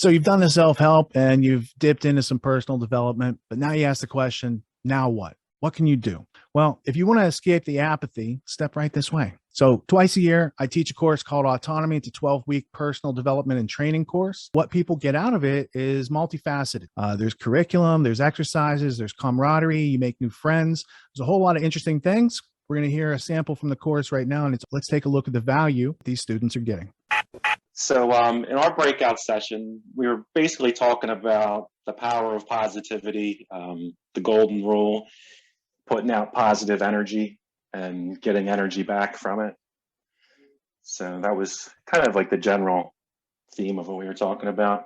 So you've done the self-help and you've dipped into some personal development, but now you ask the question, now what? What can you do? Well, if you want to escape the apathy, step right this way. So twice a year, I teach a course called Autonomy. It's a 12-week personal development and training course. What people get out of it is multifaceted. There's curriculum, there's exercises, there's camaraderie, you make new friends. There's a whole lot of interesting things. We're going to hear a sample from the course right now, and let's take a look at the value these students are getting. So in our breakout session, we were basically talking about the power of positivity, the golden rule, putting out positive energy and getting energy back from it. So that was kind of like the general theme of what we were talking about.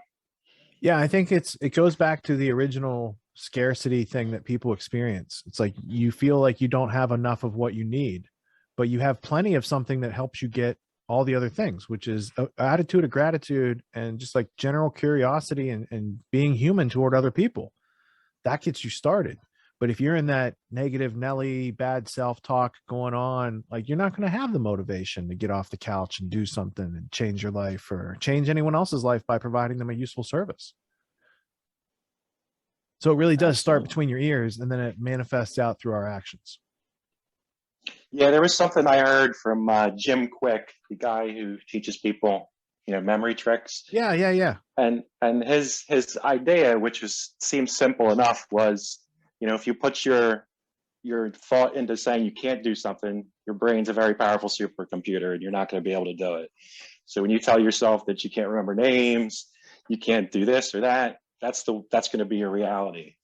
Yeah, I think it goes back to the original scarcity thing that people experience. It's like you feel like you don't have enough of what you need, but you have plenty of something that helps you get all the other things, which is an attitude of gratitude and just like general curiosity and being human toward other people. That gets you started. But if you're in that negative Nelly, bad self-talk going on, like you're not going to have the motivation to get off the couch and do something and change your life or change anyone else's life by providing them a useful service. So it really does start between your ears, and then it manifests out through our actions. Yeah, there was something I heard from Jim Quick, the guy who teaches people, memory tricks. Yeah. And his idea, which seems simple enough, was, if you put your thought into saying you can't do something, your brain's a very powerful supercomputer, and you're not going to be able to do it. So when you tell yourself that you can't remember names, you can't do this or that, that's going to be your reality.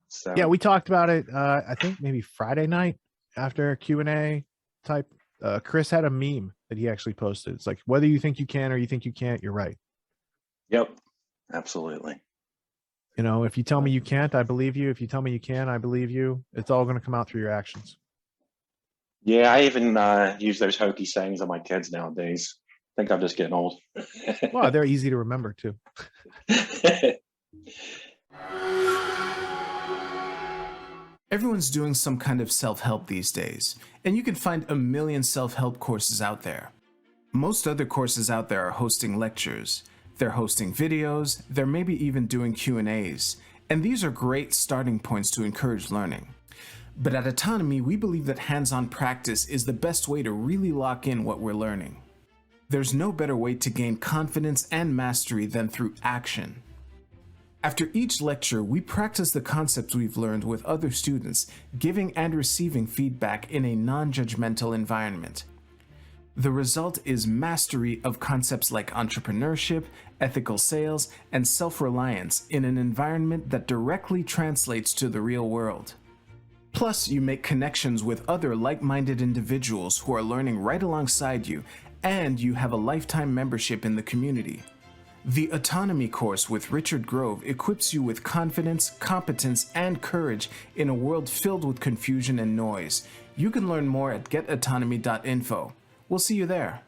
So yeah, we talked about it. I think maybe Friday night after Q&A type. Chris had a meme that he actually posted. It's like, whether you think you can or you think you can't, you're right. Yep, absolutely. If you tell me you can't, I believe you. If you tell me you can, I believe you. It's all going to come out through your actions. Yeah, I even use those hokey sayings on my kids nowadays. I think I'm just getting old. Well, they're easy to remember too. Everyone's doing some kind of self-help these days, and you can find a million self-help courses out there. Most other courses out there are hosting lectures. They're hosting videos, they're maybe even doing Q&As, and these are great starting points to encourage learning. But at Autonomy, we believe that hands-on practice is the best way to really lock in what we're learning. There's no better way to gain confidence and mastery than through action. After each lecture, we practice the concepts we've learned with other students, giving and receiving feedback in a non-judgmental environment. The result is mastery of concepts like entrepreneurship, ethical sales, and self-reliance in an environment that directly translates to the real world. Plus, you make connections with other like-minded individuals who are learning right alongside you, and you have a lifetime membership in the community. The Autonomy course with Richard Grove equips you with confidence, competence, and courage in a world filled with confusion and noise. You can learn more at getautonomy.info. We'll see you there.